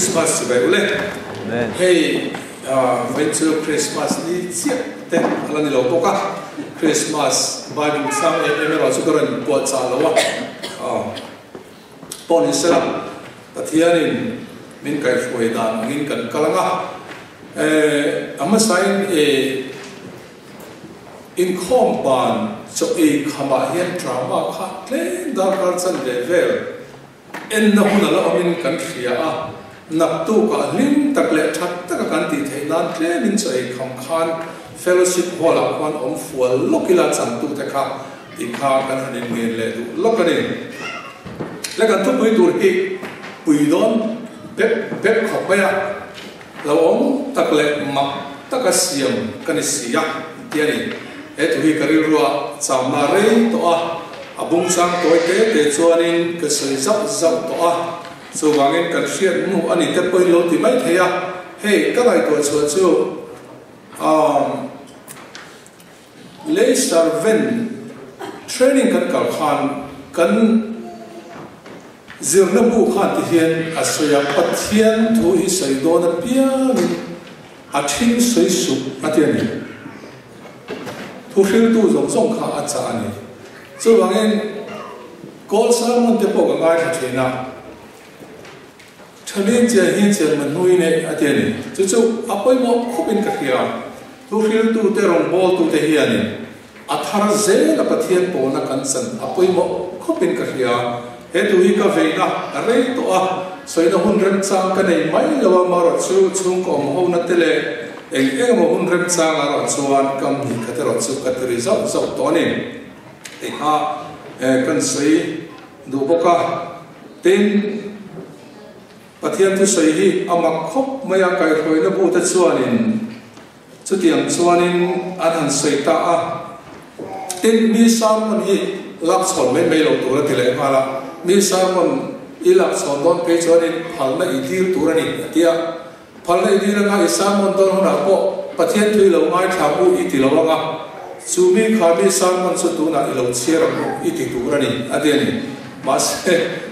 Christmas vậy ule hey when to Christmas đi chiếc tên là đi lâu boka Christmas Bible sang em rồi chúng tôi cần buat sao lâu à bọn mình sẽ làm tất nhiên mình cái phơi đàn mình cần kalanga amma sign in compound so khama hian drama kha tle da kalsan level en na huna la amin kan khia a nak tu ka lim tak le that tak kan ti theinan tle min chei kham khan fellowship hall a khan om fual lokila chang tu te kha ti kha kan hanin nge le du lokani la kan tu pui tur ki pui don pep khop ba ya la om tak le mak tak a siam kan sia tiani tu hi karil ruwa chamna rei to a abung sang toy te chuanin ka sei zap zap to a so wangin kan hriat nu ani te poi lo ti mai theya hey ka ngai to chu laser ven training kan kal khan kan zirna bu khan ti hian asoya pathian thu hi sei do na pian a thing sei su atiani thu hil tu zong zong kha a cha ani so wangin kol salmon te po ka ngai thina thanin che hin che man hui ne atiani chu apoi mo khopin ka khia thu hil tu te rong bol tu te hi ani athar ze la pathian po na kan san apoi mo khopin ka khia he tu hi ka veina rei to a soina hun rem chang ka nei mai lawa maro chu chung ko mo na tele eng mo hun rem chang aro chuan kam hi khatero chu katri zau zau to ni e ha kan sei du boka tin pathian tu sei hi amak khop maya kai khoi na bu ta chuanin chu tiang chuanin an han sei ta a tin mi sam mon hi lak chon me lo tu ra tile hala mi sam mon ilak chon don pe chuanin phal na i dir tu ra ni tia phal na i dir nga i sam mon don na ko pathian thui lo ngai tha bu i ti lo nga chu mi kha mi sam mon chu tu na i lo chiar bu i ti tu ra ni adiani mas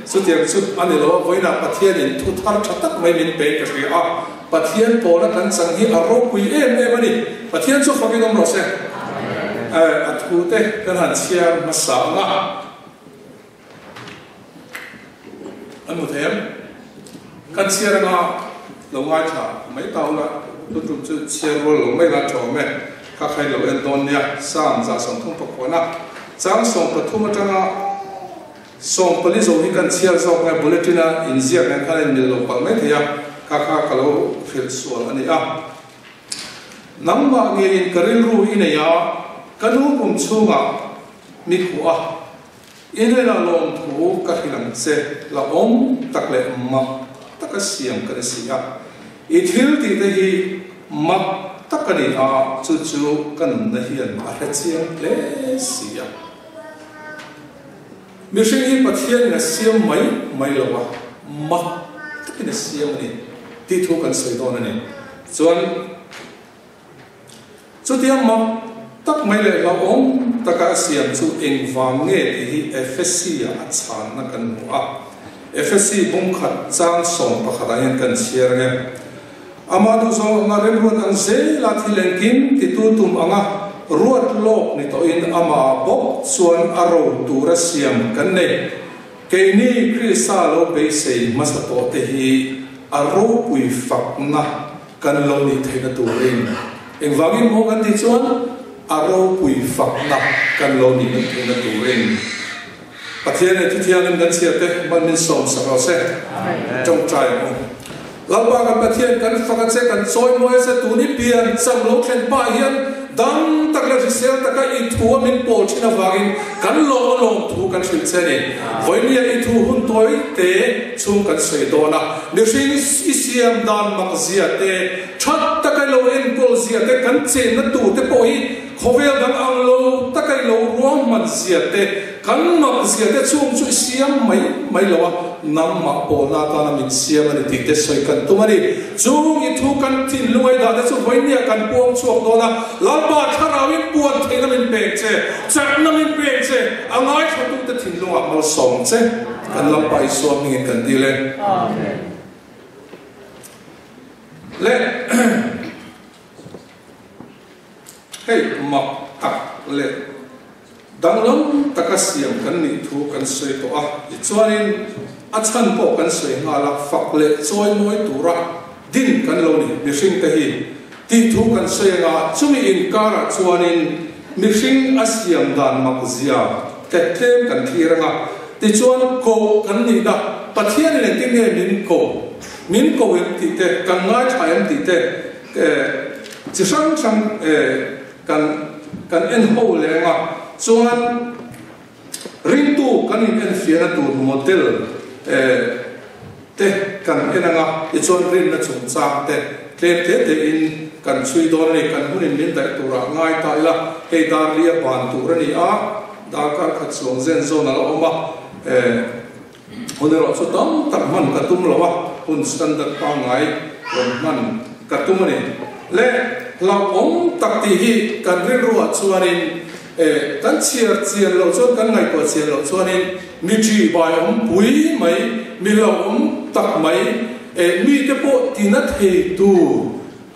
su tiang su ani lo voina pathian in thu thar thatak mai min pe ka ri a pathian po na kan sang hi a ro pui em ani pathian chu fakin om ro se a thu te kan han chiar ma sa nga anu them kan chiar nga lo ngai tha mai tau na tu tu chu chiar ro lo mai la tho me ka khai lo en don nia sam za som thum pa na chang som pathum atanga som pali zo hi kan chiar zo ka bulletin a inziak kan khan mil lo pal mai thia ka kha kalo fil sual ani a namba nge in karil ru ina ya kanu kum chunga mi khu a ine la lom thu ka hilang se la om takle ma taka siam ka sia I thil ti te hi ma takani a chu chu kan na hian a hachiam le sia mi sing hi pathian na siam mai lawa ma takina siam ni ti thu kan sei don ani chuan chu tiam ma tak mai le la om taka siam chu engwang nge ti hi FSC a chan na kan mu a FSC bung khat chang som pakhata yan kan share nge amadu so nga remrun an se la thilengkin ti tu tum anga ruat lok ni to in ama bok chuan aro tura siam kan nei keini krisa lo be se masato te hi aro pui fakna kan lo ni thena turin engwangin mo kan ti chuan aro pui fakna kan lo ni thena turin pathian ne thithian kan siate man min som sa se trong trai mo lamba kan pathian kan fakat se kan soi mo se tu ni pian sam lo khen pa hian dam takla sel taka I thu min pol china wagin kan lo thu kan thil che ni voinia I thu hun toi te chung kan sei dona ni sing isiam dan makzia te that taka lo en pol zia te kan che na tu te poi khovel dang ang lo taka lo ruam man zia te kan mak zia te chung chu siam mai lo nam ma pol na ta na min siam ani ti te soi kan tumani chung I thu kan tin luai da te chu voinia kan puang chuak dona ba tharawin puan theina min pek che chakna min pek che angai thotu te thinlunga mal som che kan lampai so mi kan dile amen lệ hey mặc tắc lệ đang lắm ta cái xiêm cần nị thu cần soi to cho nên chân bộ cần soi ngã là phật lệ soi môi tu ra din cần lâu nị bị sinh thế hi ti thu cần soi ngã chúng mình in cara cho nên bị sinh xiêm đàn mặc zia cái thêm cần thi ra ngã ti cho nên cổ cần nị đã bắt thiên này tiếng nghe min cổ em ti te cần ngay thay em ti te chỉ sang cần en hậu lệ ngã cho nên ring tu kan in fiana tu model te kan enanga e chon rin na chung chang te te in kan chui don ni kan hunin min dai tu ra ngai ta ila he dar lia ban tu ra ni a da ka khat song zen zo na lo ma honero so tam tak man ka tum lo wa hun standard pa ngai ron man ka tum ni le la om tak ti hi kan rin ruwa chuanin kan chiar lo chon kan ngai ko chiar lo chuanin mi ji bai om pui mai mi lo om tak mai mi te po tina thei tu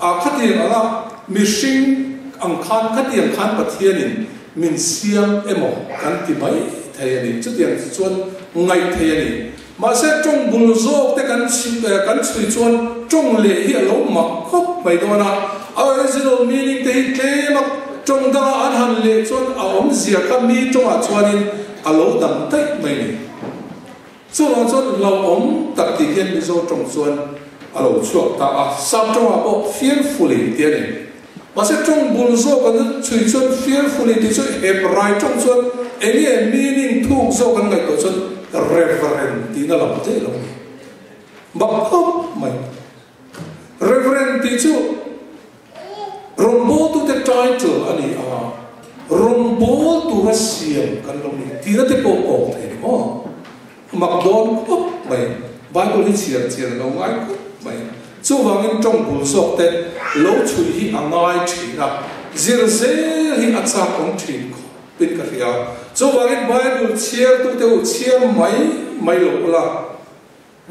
a khati ala mi sing ang khan pathianin min siam emo kan ti mai thei ani chu tiang chuan ngai thei ani ma se trong bul zo te kan chui chuan trong le hi lo mak khop mai dona original meaning te tle mak trong đó anh hành lệ chọn ống dìa các mi trong chuan in alo đằng tết mày này chọn lâu ống tập thể hiện ví dụ trong chuan alo chuộc ta sắp trong bộ fearfully tiền này mà sẽ trong buồn dô còn chui chuan fearfully thì chuan hẹp rai trong chuan any meaning thu dô còn ngày của chuan reverend thì nó làm thế luôn bậc khóc mày reverend thì chuan rombo tu te title ani rombo tu rasiam kan lo ni tira te ko the mo makdon ko mai bible ni chiar lo ngai ko mai chu wangin trong bul sok te lo chui hi angai thina zirze hi acha ong thin ko pin ka ria chu wangin bible chiar tu te chiar mai lo la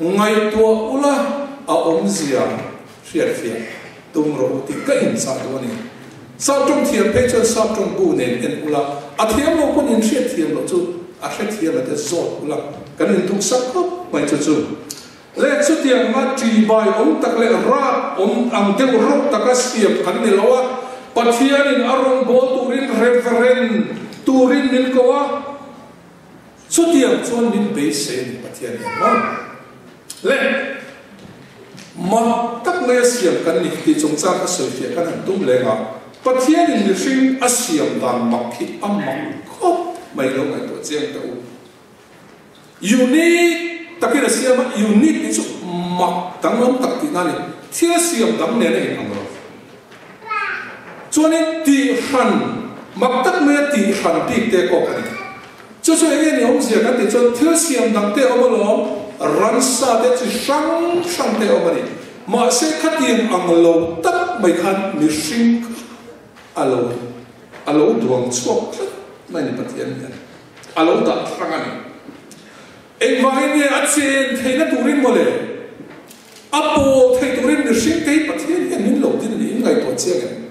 ngai to ula a om zia fia tung ro ti ka in sa do ni sa trong thiam pe cho sa trong bu nen en ula a thiam lo kon in thiam thiam lo chu a thiam la te zot ula kan in tuk sak ko mai chu le chu tiang ma tri bai om tak le ra om ang te ro taka siam kan ni lo pathian in arong bo turin reverend turin nin ko wa chu tiang chuan min be se ni pathian ni le mà tất nhiên siam kan ni ti chung cha ka soi fia kan tum le nga pathian in ni ring a siam dan mak hi amang khop mai lo ngai to chiang to unique takira siam unique ni chu mak tang lam tak ti na ni thia siam dam ne ne ang ro chuan ti han mak tak me ti han ti te ko kan chu ni om sia ka ti chu thia siam dam te om lo ran sa de chi sang te omani ma se khatien ang lo tak mai khan mi sing alo duang chok mai ni pathian ni alo da rangani en vai ni a chen theina turin mole apo thei turin mi sing te pathian ni min lo din ni ngai to cheng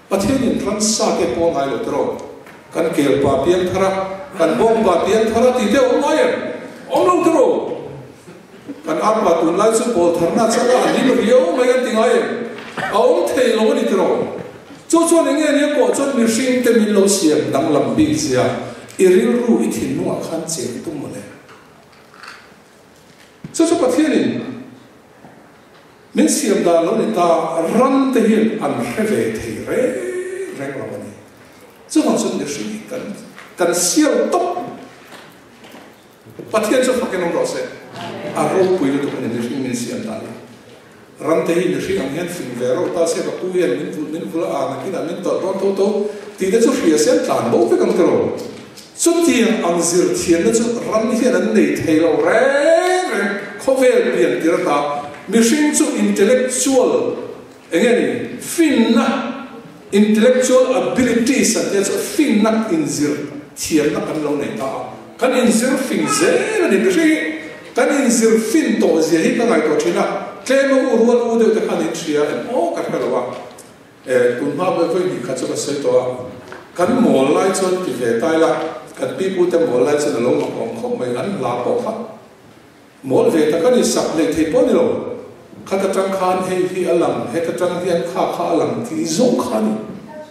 pathian ni ran sa te po ngai lo tro kan kel pa pian thara kan bong pa pian thara ti te om ai om lo tro kan apa tu lai su po tharna chaka ni rio mai kan tingai aum thei lo ni tro cho nge ni ko cho mi sing te min lo siam dang lam bi sia iril ru i thin nu khan che tum mo le cho pathian min siam da lo ni ta ran te hin an heve thei re lo ni cho hon sun de sing kan siam top pathian cho faken om ro se a ro pui lo to ni sing min siam da ran te hi ni sing ang hen fin vero ta se ka tu yen min vula a na kina min to ti de chu hria sen tlan bo fe kam tro chu ti ang zir thien na chu ran ni hian an nei thei lo re khovel pian tir ta mi sing chu intellectual engeni fin na intellectual abilities and there's a fin na in zir thien na kan lo nei ta kan in zir fin ze na ni kan in zir fin to ze hi ka ngai to thina claim u rual u de kan in tria and o ka kalawa tun ma be voi ni kha chu ka sei to kan mol lai chon ti ve tai la kan people te mol lai chon lo ma kong khom mai an la po kha mol ve ta kan sak le thei po ni lo kha ta tang khan hei hi alam he ta tang hian kha alam ti zong khan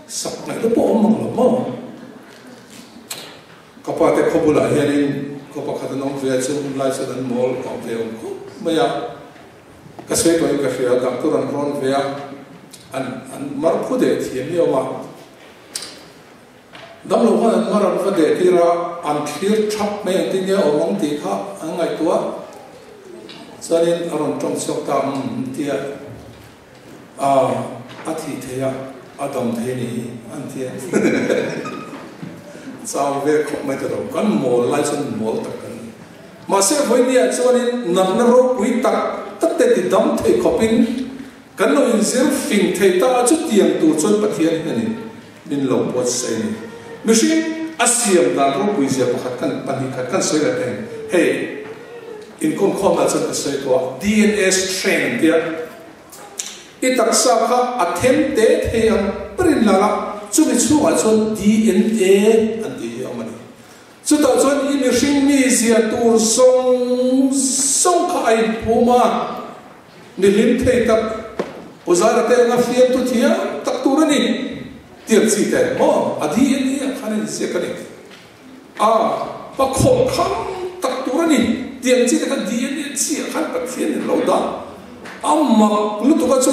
sak nai lo po mang lo mo ka pa te khobula hianin ko pa kha ta nong ve chu lai chon an mol ko ve ko maya ka sei to ka fia dam tu ran ron ve an mar phude thiam yo ma dam lo khan mar ran phude tira an thir thap me ti ne o mong ti kha angai tua sanin aron tong sok ta tia a thi theya adam the ni an tia sao ve khop mai ta ro kan mol lai chen mol ta kan ma se voi ni a chuanin nak na ro pui tak tak te ti dam the khopin kan lo in zir fing the ta chu tiang tu chon pathian ani min lo pot sai ni machine asiam da ro pui zia pakhat kan pani khat kan soi la ten hey in kon khom la chen soi to DNA strain dia itak sa kha athem te theyam prin la la chu mi chu wa chon DNA an ti amani chu ta chon i machine mi zia tur song kha ai puma ni lim thei tak uzara te nga fiam tu thia tak turani tiang chi te mo DNA khanen se kani pa khom kham tak turani tiang chi te kan DNA chi khan pa fian lo da amma lu tu ka chu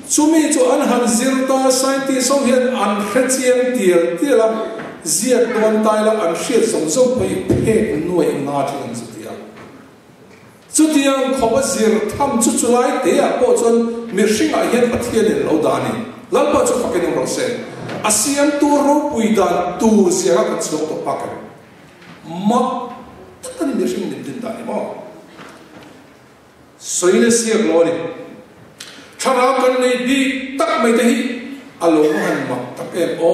chumi chu an han zirta scientist so hian an khrechiang tiang tila zia don tai la an hriat som pai phe nuai na thing chu tia chu tiang khoba zir tham chu lai te a po chon mi hringa hian pathian in lo da ni lalpa chu fakin ro se asiam tu ro pui dan tu zia ka chu to pakai ma tan mi hring din da ni mo soile sia glory thara kan nei bi tak mai te hi alo han mak tak em o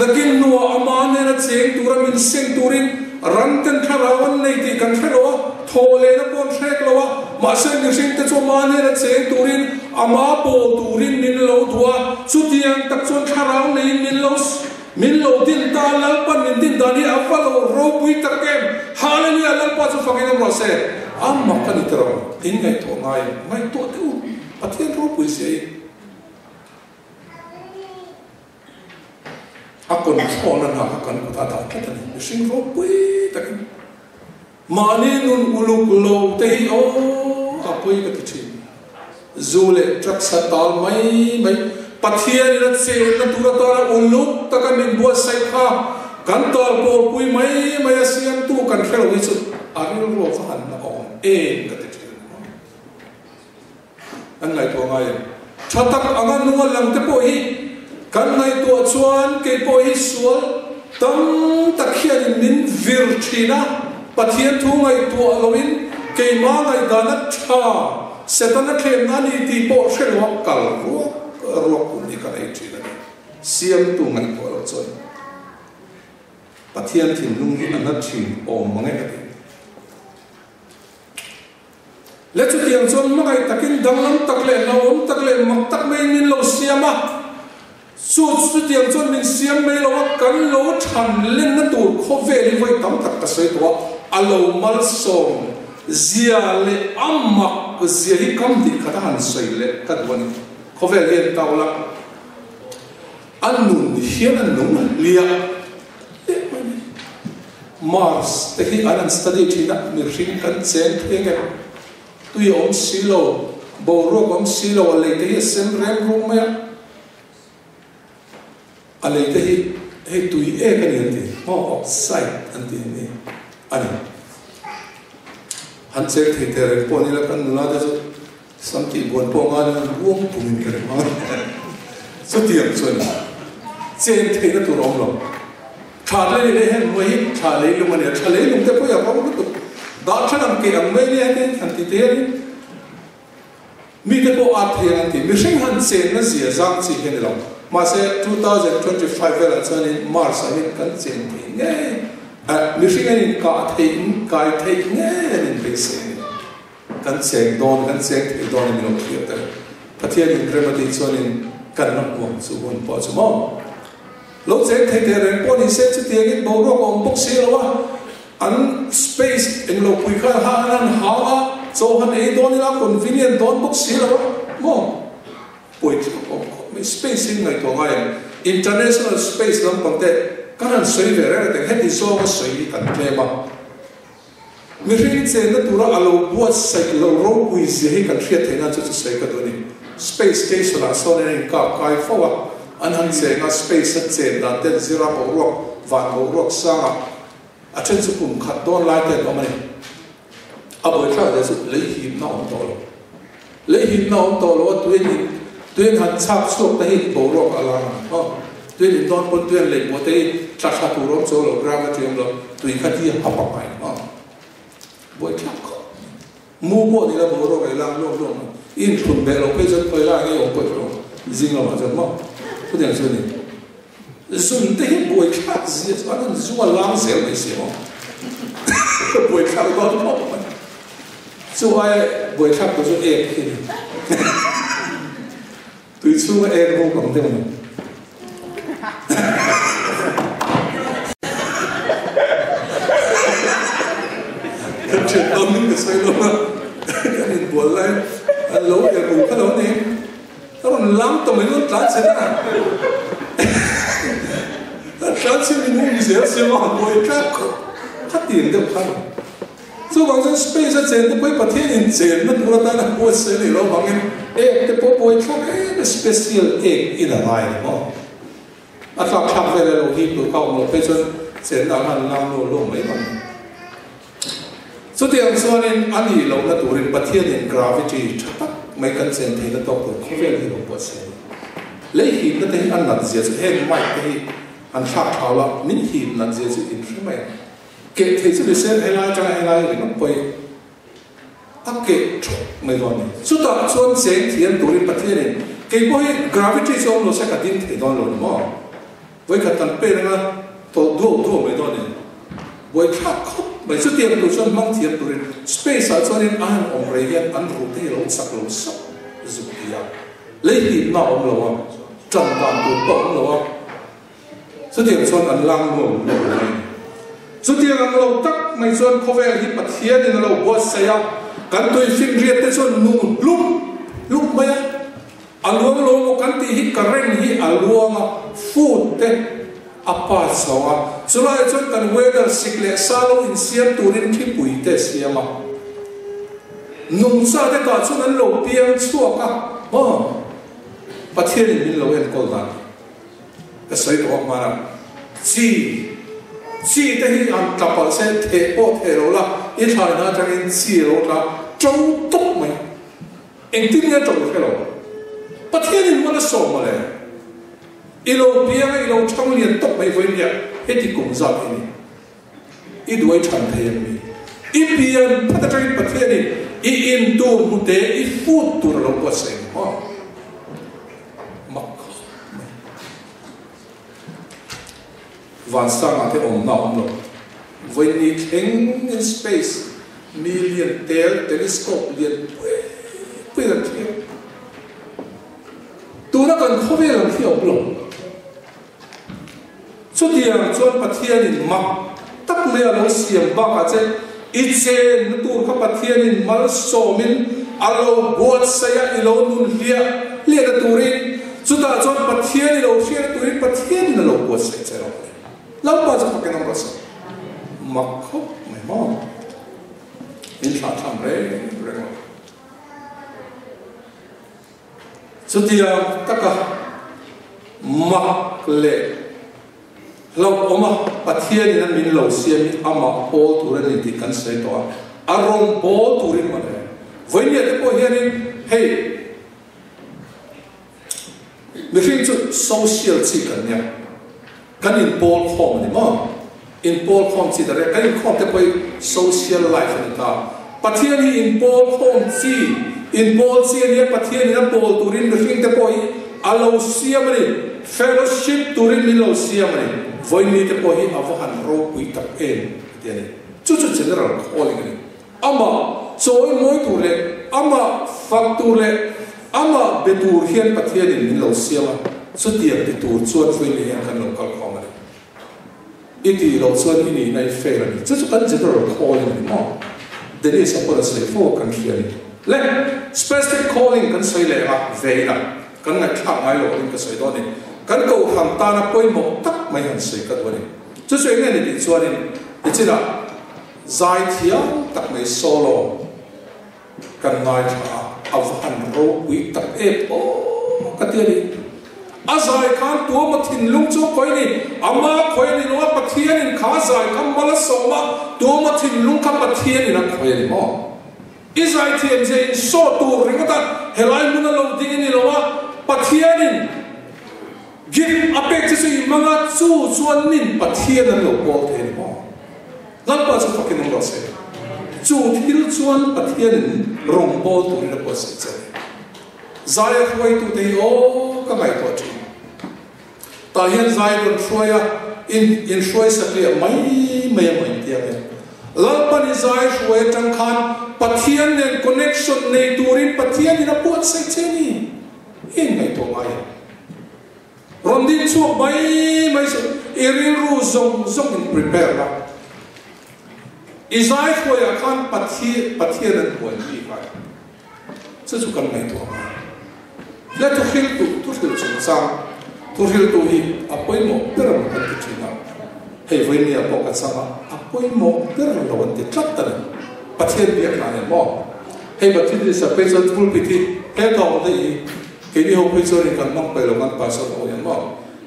nakin no amane na cheng turamin seng turin ranten tharawan nei ti kan thelo thole na pon threk lowa ma se ni sing te chu mane na cheng turin ama po turin min lo thua chu tiang tak chon tharau nei min lo din ta lal pan min din dani afalo ro pui tak em hallelujah lal pa chu fakin ro se amma kan itro in ngai to ngai to te pathian ro pui se akon khona na kan ko ta ta ni sing ro pui tak mani nun uluk lo te o apoi ka ti zule trak satal mai pathian na se na tura ta uluk ta kan min bo sai kha kan tol po pui mai asiam tu kan khelo wi chu ari ro fa han na om ka ti an ngai to ngai chatak angan nu lang te po hi kan ngai to chuan ke po hi sual tam takhian min vir thina pathian thu ngai to aloin ke ma ngai dana tha setana khem ani ti po hrenwa kal ro ku ni ka nei thina siam tu ngai to lo choi pathian thin lung hi anat thin om mangai ka let chu tiang chon magai takin danglam takle nawom takle mak tak mai min lo siama chu tiang chon min siam mai lo kan lo than len na tur kho ve li voi tam tak ka sei to alo mal som zia le amak zia hi kam di khata han sei le ka don kho ve len tawla anun hian anun lia Mars te hi anan study thina mi ring kan chen thenge tui om silo boro om silo le te hi sem rem rum ma ale te hi he tui e kan ni mo offside anti ni ani han che the te re poni la kan na da samti bon po nga na buông pumin kare ma so tiang chon chen the na tu rom lo tha le hen mo hi tha le lu ma ne tha le lu te po ya pa ko Doctor ke amai ni ate anti teri mi te po athe anti mishing han se na zia zang chi hen lo ma se 2025 vela chani Mars a hin kan chen thi nge mishing in ka the in kai the nge in be se kan seng don kan seng thi don ni lo khiat ta pathian in remedy chonin kan na mo su hun po chmo lo seng the te ren po ni se chu tiang in bo ro ong bok si lo wa an space in lo pui kha ha nan ha wa so han e don ni la convenient don bok si lo mo pui chu me space in ngai to ngai international space lam konte kanan soi ve re te heti so ma soi kan tle ba mi ri che na tura alo buat sai lo ro pui zi he kan thia thena chu sai ka do ni space station a so ne ka kai fo wa an han se na space a che da te zira bo ro van bo ro sa a chen chu kum khat don lai te ko mani a bo tha de su le hi na on to lo le hi na on to lo tu ni tuyên hắn chắp xuống tới bộ rock à là tuyên đến đón quân tuyên lệnh một cái chặt chặt tủ rock số là gravity lo tùy khát đi học học bài buổi chắp mua bộ thì là bộ rock này làm luôn luôn in thuần bè lo bây giờ tôi là cái ông quậy rồi riêng là mà chân mốc có tiếng gì dùng tới buổi chắp gì anh ăn dùng làm dẻo này xíu buổi chắp có đúng không so ai buổi chắp có chút ép thì tôi chú em không còn thế mà chuyện tâm những cái xoay luôn á cái nhìn buồn lên lỗ để cùng cái lỗ này nó còn lắm tụi mình nó trán xe ra trán xe mình muốn dễ xe mà bồi trác khát tiền được không so bằng cái space ở trên cái bấy bát thiên in trên nó tụi ta là bồi xe này lo bằng cái cái bộ bồi trác cái special egg in a line mà à trác trác về là hi tụi cậu một cái chân trên đó mình làm luôn mấy bằng so tiang so nên anh hi lo là tụi mình bát thiên in gravity chắc mấy căn trên thì nó tụi không về hi lo bồi xe lấy hi nó thấy anh làm gì hết mai cái anh trác tháo là nín hi làm gì in thế này kể thế chứ sẽ hay là trong hay là thì nó quay tắc kể mấy con này suốt đời xuân sáng thiên tuổi bát thiên này cái bôi gravity trong nó sẽ cả tin thể đòn rồi mà với cả tận pe này tổ đua mấy con này với khác khóc mấy suốt tiền của xuân mong thiên tuổi space ở cho nên anh ông rể hiện anh rủ thế lâu sắc giúp kia lấy tiền nào ông lâu trần vàng của ông lâu suốt tiền xuân anh lang ngủ này suốt tiền anh lâu tắc mấy xuân không về thì bát thiên nên lâu bớt say kan tôi phim riết tới xuân nung lúc mấy aluang lo kan ti hi karen hi aluang food te apa sawa sulai chon kan weather sikle salo in siam turin ki pui te siama nung sa te ka chon an lo piang chuak ka pathian min lo en kol dan ka sai to ma chi te hi an tapal se the o the ro la i thai na tang in chi ro la trâu tốc mày anh tin nghe trâu cái lo bắt thiên in mà nó sổ mà này ilo bia ilo trong liền tốc mày với nhỉ hết thì cũng giỏi này ít đuôi chẳng thấy mình ít bia bắt tay bắt thiên in in tu một tế ít phút tu là lâu quá sành mặc vạn sang anh thấy ông nào ông nào với nhị thính in space million telescope liền bây giờ thiêu tu nó cần không biết làm thiêu lồng số tiền cho bát thiên in mặc tắc mấy alo xiêm bạc à chứ ít trên tu các bát thiên in mal sổ min alo bớt say ilo nun lia là tu rin chúng ta cho bát thiên ilo lia tu rin bát thiên in alo bớt say chứ đâu lâu bao giờ cái nào sao mặc không mày mò in thả thầm đấy rồi số tiền tất cả mặc lệ lâu ôm bát thiên nên mình lâu xiêm ama bố tu lên thì cần xây toa arong bố tu lên mà đấy với nhiều cái bố hiện nay hey mình phải chút social chỉ cần nhá cần in bố form này mà in Paul form chỉ là cái form để coi social life này ta. Bắt thiên hi in Paul form chỉ in Paul chỉ là bắt thiên là Paul turin được phim để coi alo siam này fellowship turin mình lo siam này với mình để coi avo han ro quy tập em thế này. Chút general calling này. Ama choi moi tu le ama faktu le ama betur hian pathian in min lo siama chu tiang ti tur chuan foi le hian kan lo kal khom ani iti lo chuan ini nai fail ani chu kan general calling ni mo there is a policy for kan hian le specific calling kan sei le a veila kan ngai thak ngai lo in ka sei do ni kan ko ham ta na poi mo tak mai han sei ka do ni chu sei ngai ni chuan in ichila zai thiam tak mai solo kan ngai tha avan ro wi tak e o katiani azai khan tu ma thin lung chu koi ni ama khoi ni no pathian in kha zai kam mala soma tu ma thin lung ka pathian in khoi ni mo izai thiam je in so tu ringata helai mun lo ding ni lo wa pathian in give apek chu manga chu chuan nin pathian an lo ko the ni mo lan pa chu pakin lo se chu thil chuan pathian rong bol tu ni lo se che zai khoi tu te o ka mai to chi ta hian zai don shroya in shroya sakli mai tia me lan pa ni zai shroya tang khan pathian nen connection nei turin pathian ina pot se che ni in mai to mai rondin chu mai so iril ru zong in prepare la izai shroya khan pathian nen pon ni ka chu kan mai to mai la tu khil tu chung sang tu khil tu hi apoi mo per mo kan ti na hei voi ni apo ka sama apoi mo per lo wan ti tlat ta pathian bi ka ne mo hei ba ti sa pe so tu pi ti he to de i ke ni ho pe so ni kan mang pe lo man pa so ho yan mo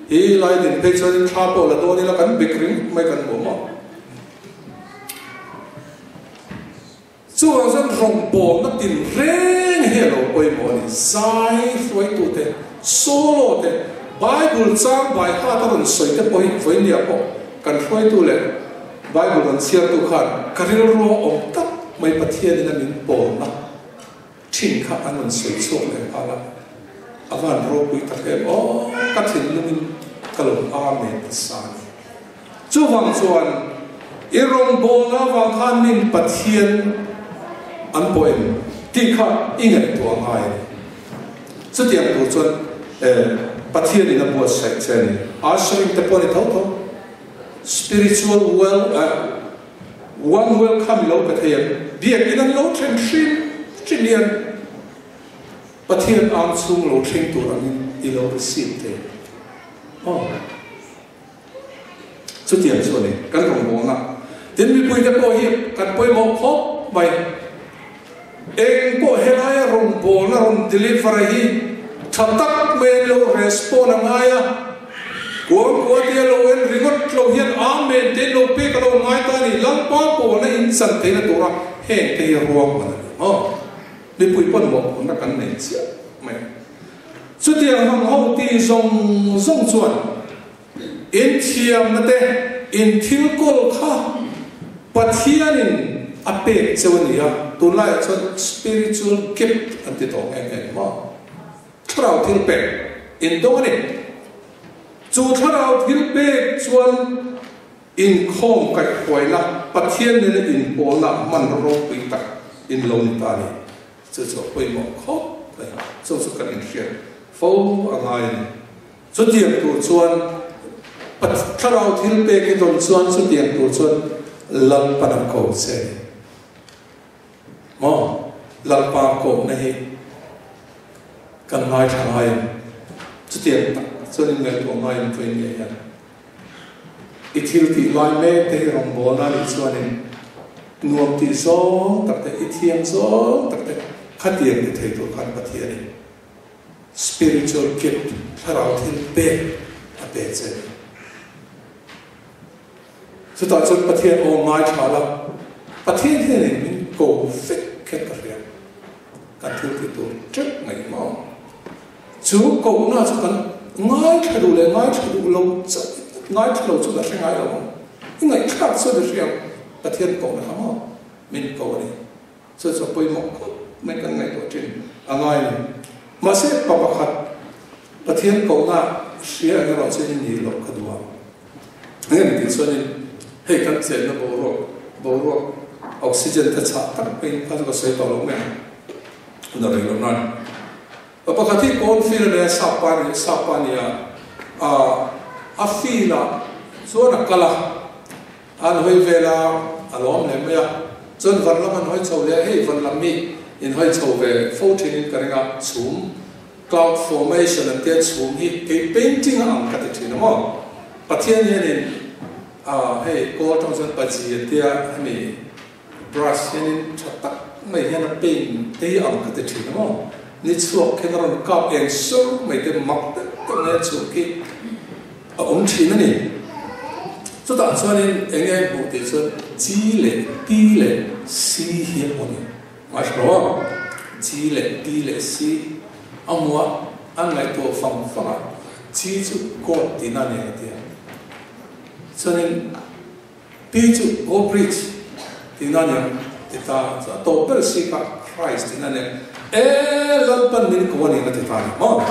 hi lai din pe so ni tha po la do ni la kan bikring mai kan mo chu ang san rong bo na tin reng he lo poi mo ni sai foi tu te solo te bible chang bai ha ta ron soi te poi foi ni apo kan foi tu le bible ron sia tu khan karil ro om tak mai pathian na min po na thin kha an ron soi chok le ala avan ro pui ta ke o ka thin lumin kalom amen sa chu wang chuan i rong bo na wang khan min pathian an poem ti kha ingai to ngai chu tiang tu chuan pathian in a bo sai chen ashering te poni tho spiritual one welcome lo pathian biak in an lo thren trillion pathian am chung lo thren tu ran in lo receive te chu tiang chuan ni kan rong bo na tin mi pui te po hi kan poi mo hop bai eng ko helaya ron bona ron deliver hi thatak me lo respond ngaya ko dia lo en ringot lo hian amen te lo pe ka lo ngai ta ni lang pa po na in san te na tora he te ruam ma ni pui pon mo na kan nei chia me chu dia hang ho ti zong chuan in thiam na te in thil kol kha pathianin ape chewnia tu lai chon spiritual gift anti to ngai ma thrau thil pe in do ni chu thrau thil pe chuan in khom kai khoila pathian ne in pona man ro pi tak in lo ni ta ni chu poi mo kho chu kan in share fo angai chu tiang tu chuan pat thrau thil pe ki don chuan chu tiang tu chuan lam panam ko se mo lalpa ko nahi kan ngai thai chu tiang chu ni ngai to ngai to ni ya ithil ti lai me te rong bo na ni chuan in nuam ti so tak te ithiam so tak te khatiang ti thei to khan pathian spiritual gift tharau thil pe ape che chu ta chu pathian o ngai thala pathian he ni ko fik khet ka rian kan thil ti tu trek mai mo chu ko na chu kan ngai thadu le ngai thadu lo ngai thlo chu da ngai lo ngai khak so da rian pathian ko na mo min ko ni so poi mo ko mai kan ngai to tin angai ni ma se pa pa khat pathian ko na sia ga ro chen ni lo kadwa ngai ni so ni hei kan chen na bo ro oxygen ta cha tak pin ka ko sei to lo me na re lo nan pa ka ti kon feel ne sa pa ni a fila so na kala an hoi vela alom le me ya chon van lam an hoi chau le hey van lam mi in hoi chau ve 14 in karinga chum cloud formation and get chum hi ke painting ang ka ti na mo pathian hian hey ko tong san pa chi tia mi brush hian chatak mai hian paint te ang ka ti na mo ni chuak khen ron kap eng so mai te mak te ne chu ki ông chỉ nó này, chúng ta cho nên anh em bộ đề xuất chỉ lệ, tỷ lệ, si hiệp một này, mà sao? Chỉ lệ, tỷ lệ, si, ông mua anh lại tổ phòng phòng, chỉ chút cột thì nó này thế, cho nên ví dụ go preach thì nó này, thì ta tổ bớt si cả Christ thì nó này, lần ban mình có này thì ta này,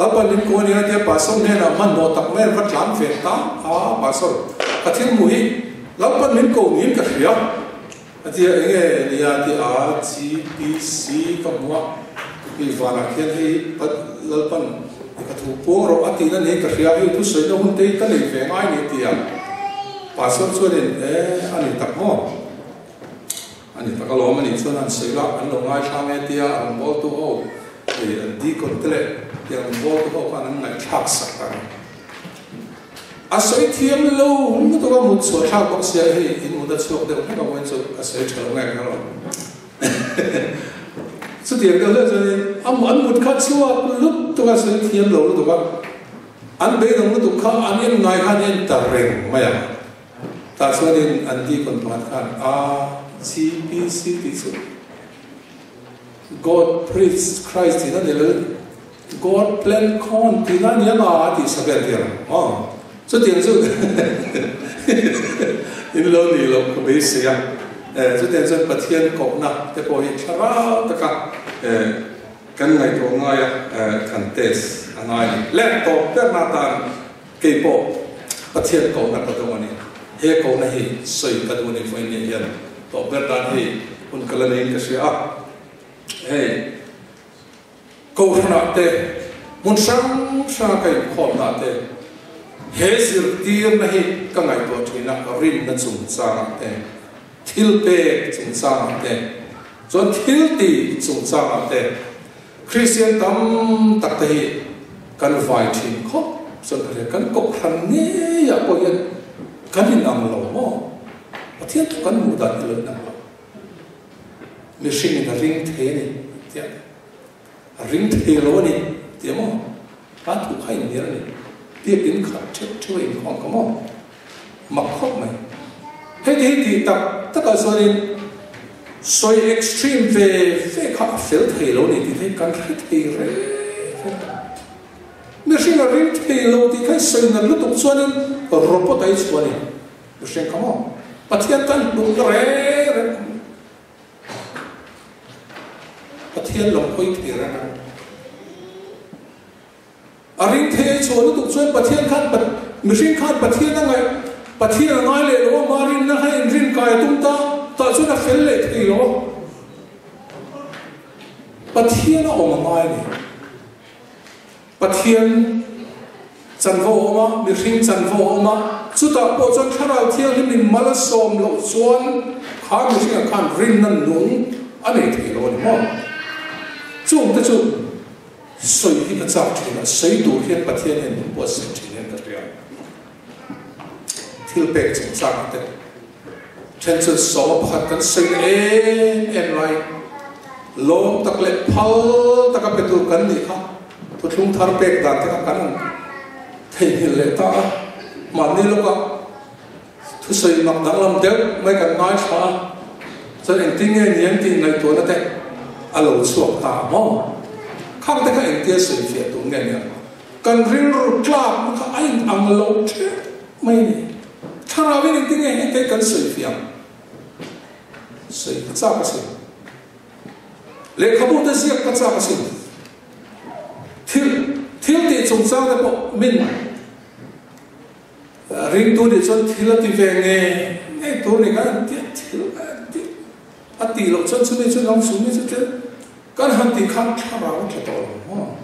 Lapa lin ko ni natia pasol ne na man no tak mer vat lam fe ta pasol kathin mui lapa lin ko ngin ka khia atia enge nia ti GPC ka mo ki vana khen hi pat lalpan ka thu po ro ati na ne ka khia hi tu sei no hun te ta le ve ngai ni tia pasol chuan ani tak mo ani tak lo mani chuan an sei la an lo ngai tha me tia an bol tu ho di kon tele yang buat tu apa namanya taksa kan. Asal tiang lo, ni tu kan muncul tak box ya ini muda suap deh, kan muncul asal celong kan. So tiang tu lah jadi, an muda suap lu tu kan asal tiang lo tu kan, an bedong tu kan an yang naik an yang tereng, macam. Tak sebab an di kon kan, GPC itu. God preached Christ ini adalah God plan con thì nó nhớ là thì sao vậy tiền số tiền số in lâu đi lâu có biết gì à số tiền số bát thiên cộng na thế coi chả ra tất cả cái ngày tổ ngay contest anh ấy laptop cái nào tan cái bộ bát thiên cộng na cái đó này he cộng này soi cái đó này phải nhớ hiện tổ biết là he un cái này cái gì à hey câu nào thế muốn sang cái khom nào thế hết sự tiền này cái ngày đó thì nó rin nó dùng sang thế thiếu bê dùng sang thế chọn thiếu đi dùng sang thế Christian tâm tắc thế cần vài chuyện khóc chọn cái cần cốc hành nhé ya coi như cần đi nằm lâu mà thiết cần mua đặt lớn nằm lâu mình sinh ra ring thế này thế ring thế lâu này thế mà phát thụ hay nhiều này tiếc đến khẩn chết chơi không có mà mặc khóc này thế thì tập tất cả rồi extreme về khắp phiếu thế lâu này thì thấy cần hết thế rồi nếu sinh là ring thế lâu thì cái sinh là lúc tục cho nên robot ấy cho nên nếu sinh không mà bắt thiên tân đúng rồi bắt thiên lòng khơi thế ra ring thế cho nó tục cho bắt thiên khát bắt mình sinh khát bắt thiên là ngay bắt thiên là ngay lệ lo mà ring nó hay ring cài tung ta tại sao nó phèn lệ thì lo bắt thiên nó ôm ngay này bắt thiên chân vô mà mình sinh chân vô mà chúng ta bộ chân khá là thiên thì mình mà xôm lộ xuân khá mình sinh là khát ring năn núng anh ấy thì lo mà chúng ta chúng soi hi ka chak thina sei du hian pathian hen bo se thinen ka ria thil pek chung chang te chen chu so phat kan sei en lai lom tak le phal tak ka petu kan ni kha tu thung thar pek dan te ka kan thei hin le ta man ni lo ka thu sei mak dang lam deu mai kan nai tha so en ting nge niang tin ngai to na te alo suak ta mo khang ta cái tia sợi phiệt tụ nghe nhỉ cần riêng rồi clap nó anh ăn lâu chết mày này thằng nào biết tiếng nghe cái cần sợi phiệt sợi sao cái sợi lấy khâu bút ta giết cái sao cái sợi thiếu thì chúng sao cái bộ mình riêng tôi để cho thiếu là thì về nghe tôi này cái thiếu ati lo chon chu me chu long su me chu te kan han ti khan thara wa thato mo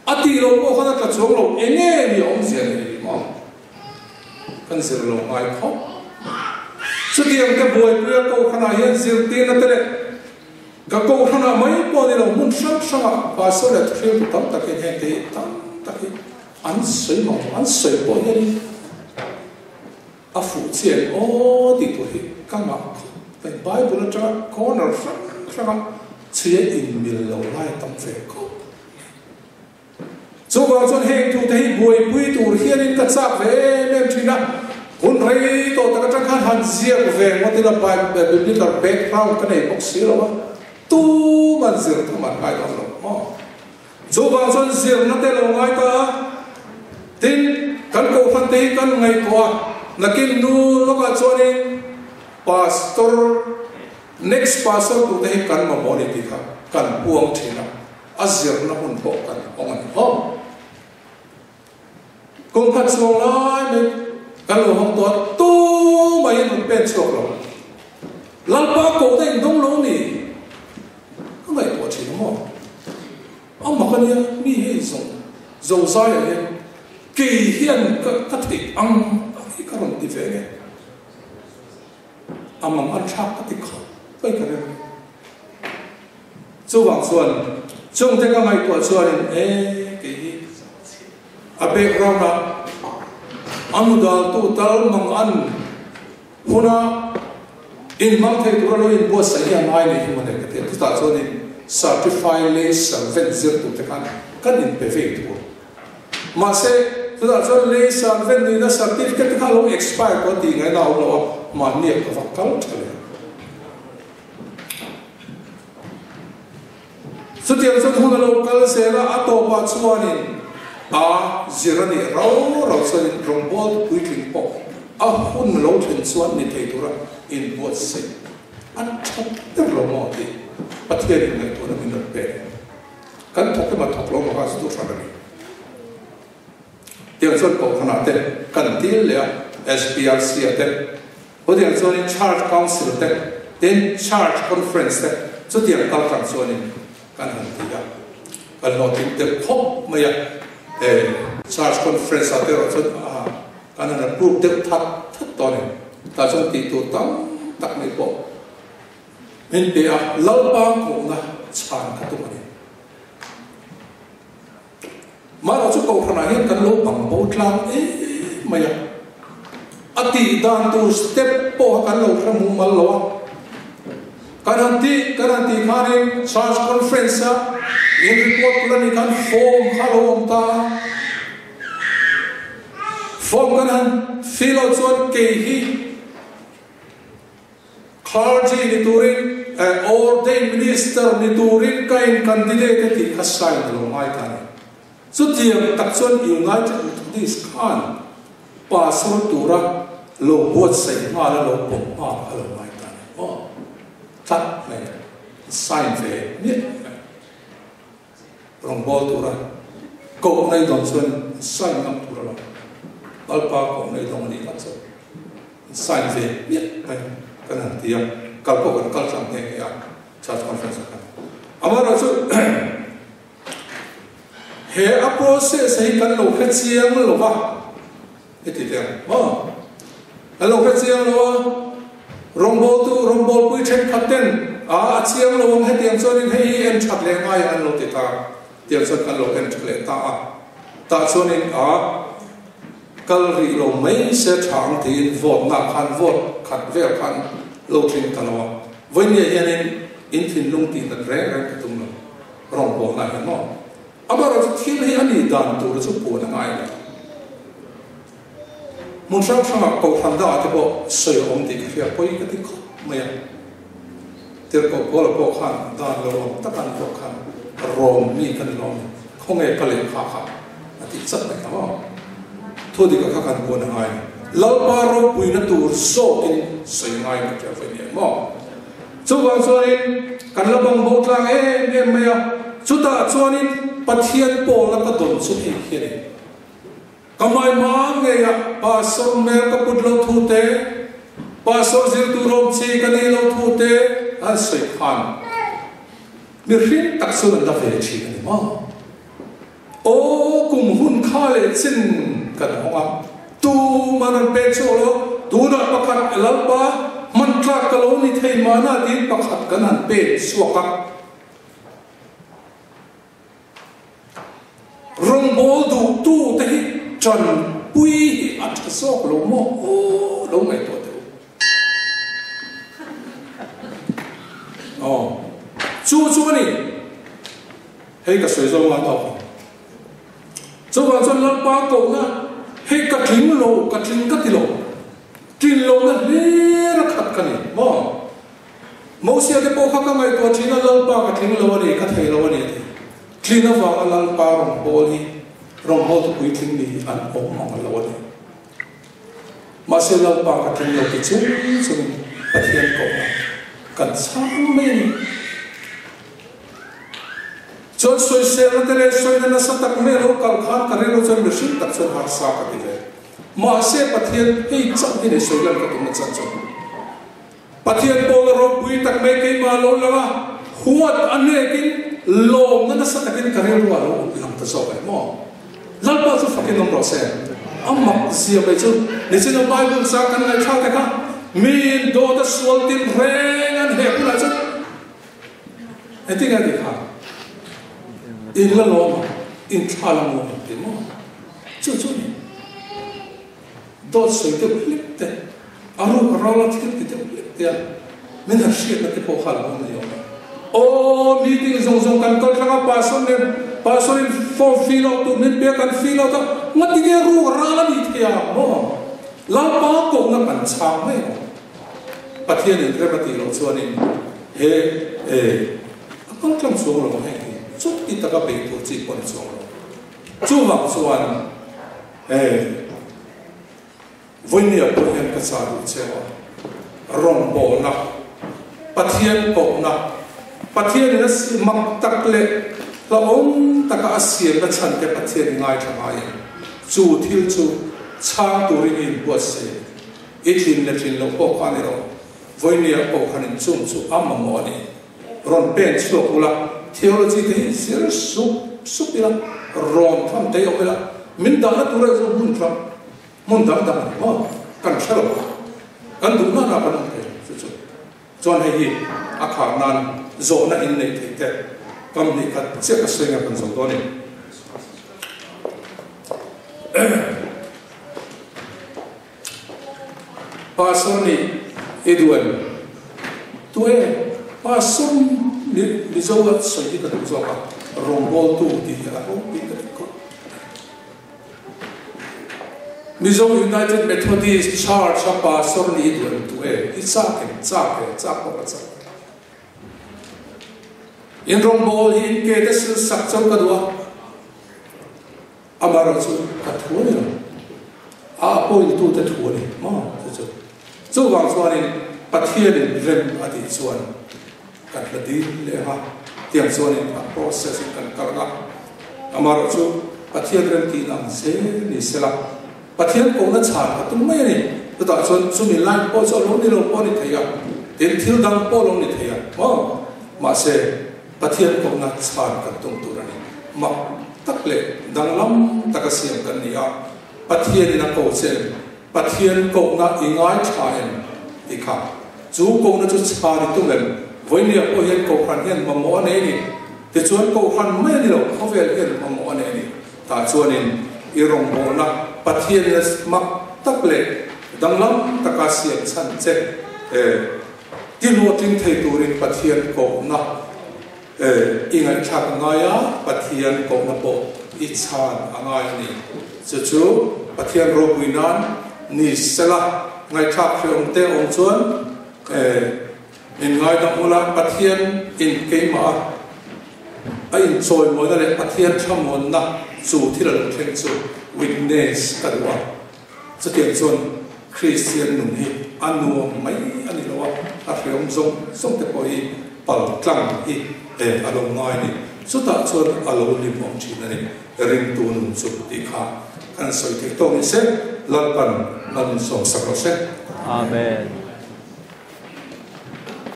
ati lo ko khana ka chong lo enge ni om sia ni mo kan sir lo mai pho chu ti ang ka boy pu ko khana hian sir ti na te ka ko khana mai po ni lo mun sang sang pa so le thil tam ta ke he te tam ta ke an soi mo an soi po hian a fu chen o ti tu hi ka ma cái Bible cho corner sang chia in mil lo lai tam fe ko so wa chon he tu te boi pui tur hian in ka cha ve mem thina hun rei to ta ka khan han zia ve mo ti la biblical background ka nei bok si lo tu man zir ta man kai ta lo mo so wa chon zir na te lo ngai ta tin kan ko phan te kan ngai ko nakin nu lo ka choni pastor next pastor tu te kan ma moni ti kha kan puang thina azir na hun bo kan ongan ho kung khat song lai me kan lo hong to tu mai hun pen chok lo lal pa ko te dong lo ni ko mai ko chi mo am ma kan ya mi he zo za ya ke hian ka ti ang ka ron ti ve ne amang an thak ka ti kha pai ka re chu wang chuan chung te ka ngai ko chuan e ke hi a background na amudal tu tal mang an huna in mang thei tu ro in bo sa hi mai ni hi mane ka te tu ta chuan in certified less ven zir tu te kan in pe ve tu ma se tu ta chuan less ven ni na certificate ka lo expire ko ti ngai na lo ma niệm của Phật câu trời số tiền số thu là câu sẽ là ở tổ ba chuan in zirani rau chuan in rombol quy trình bộ hun lâu thuyền chuan ni thầy tu ra in buat se ăn thóc rất là mò đi bắt kia đi này tu là mình được bền cắn thóc cái mặt thóc lâu mà hai số tu ra đi tiền số bộ khả năng thế cần tí là SPRC thế có tiền cho nên charge council thế then charge conference thế số tiền cao càng cho nên cái hàng thì ya cái lo tiền tiền khóc mà ya charge conference thế rồi cho cái này là group tiền thắt to này ta cho tiền tu tăng tắc này bộ nên bây giờ lâu ba cũng là chán cái tu này màเราจะโกขนาดนี้กันโลบังโบทลามmà ya ati dan tu step po kan lo ramu mal lo karanti khanin charge conference in report plan kan form khalo ta form kan fill out chon ke hi clergy ni turin ordained minister ni turin kain candidate ti khasai lo mai ta so tiang tak chon United Methodist khan pastor tura lo buat sai ma la lo pom ma lo mai ta o tat mai sign ve ni rong bol tura ko nei dom chon sign nam tura lo alpa ko nei dom ni la chon sign ve ni mai kan tiang kal ko kan kal sam ne ya church conference kan amara chu he a process he kan lo kha chiang lo wa eti te alo kha chiang lo rombol pui chen khaten chiang lo he tiang chonin he en thak le ngai an lo ti ta tiang chon kan lo en thak le ta chonin kal ri lo mai se thang ti vote na khan vote khat ve khan lo thin tano voi ne hianin in thin lung ti na re ka tum lo rombol na he no amara thil hi ani dan tu chu pu na ngai mun sang sang ko thang da te bo soi om ti khia poi ka ti kho maya ter ko bola po khan dan lo ta kan ko khan rom mi kan lo khong e ka le kha ati chat na ka mo thu di ka kan ko na ngai lo pa ro pui na tur so in soi ngai ka ta fa ni mo chu wang so in kan lo bang bo tlang em maya chu ta chuanin pathian po la ka don chu hi hi kamai mang nge ya pa som me ka put lo thu te pastor zir tu rom chi kani lo thu te an soi khan mi rin tak so na ve chi ni ma o kum hun kha le chin kan honga tu man pe cho lo tu na pakhat lalpa man tra kalo ni thei mana din pakhat kan han pe suaka rong bol du tu te hi chan pui at sok lo mo o lo mai to te chu ni hei ka soi zo ma to zo ba chon lam pa ko na hei ka thing lo ka thing ka ti lo tin lo na le ra khat ka ni mo sia de po kha ka mai to thina lam pa ka thing lo ni ka thei lo ni clean up ang lam pa rong bol hi rong bol to pui thing ni an om ang lo ni ma se lam pa ka thing lo ki chu pathian ko na kan sang men chon soi se na tele soi na sa tak me lo kal khan ka re lo chon me shin tak chon har sa ka ti le ma se pathian hei chang ni soi lan ka tu na chan chon pathian bol ro pui tak me ke ma lo la huat ane kin lo na sa takin ka re lo lo lam ta so ba mo lan pa so fakin nom ro se amma sia ba chu ni se no bible sa kan na cha ka min do da sual tin reng an he pula chu I think I did ha in la lo in thalang mo ti mo chu ni do so te flip te aru ka la ti te flip te men ha shi na te po khala mo ni o meeting zong kan kal thanga pastor in for feel out to mit be kan feel out ngati ge ru ra la ni thia mo la pa ko na kan chang mai pathian in repati lo chuanin he akong tlam so lo he chu ti taka pe tu chi pon so lo chu wa chuan voinia po hen ka sa ru chewa rong bo na pathian ko na pathian na si mak tak le la om taka asiam na chan te pathian ngai thangai chu thil chu cha tu ri in bo se itlin le thin lo po khani ro voinia po khanin chum chu amma mo ni ron pen chu ula theology te sir su pila ron tham te opela min da na tura zo mun da mo kan thalo kan du na na kan te chu chon hai hi akha nan zo na in nei te te kam ni khat che ka senga kan zo to ni pastor ni Edwin tuwe pastor ni zo at so di ka zo ka rombol tu di ka ro pi ka ko Mizo United Methodist Church sa pastor ni Edwin tuwe itsa ko ka in rombol hin ke des sak chau ka duwa amara chu ka thu ni a po tu te thu ni ma chu wang chuan pathian in rem ati chuan kan la di le ha tiang chuan in process kan karga amara chu pathian rem ti nam se ni sela pathian ko na cha tu mai ni tu ta chuan chu mi lai po cho lo ni thaya tin thil dang po lo ni thaya ma se pathian ko na cha ka tung tu rani ma tak le dang lam takasiam kan ni a pathian na ko chen pathian ko na ingai thaen tikha chu ko na chu cha ri tu len voinia o hen ko khan hen ma mo ne ni te chuan ko khan mai ni lo khovel hen ma mo ne ni ta chuan in irong bo na pathian na mak tak le dang lam takasiam chan che ti lo tin thei turin pathian ko na ingai thak ngaya pathian ko na po ichan angai ni chu pathian ro buinan ni sela ngai thak phom te ong chuan in ngai da mula pathian in keima a in choi mo da le pathian thamon na chu thil lo thleng chu witness kadwa chu tiang chuan Christian nun hi anu mai ani lo a phom zong te ko hi pal tlang hi along ngai ni chu ta chuan alo lim om thin ani ring tu nun chu ti kha kan soi te to ni se lalpan nan som sakro se amen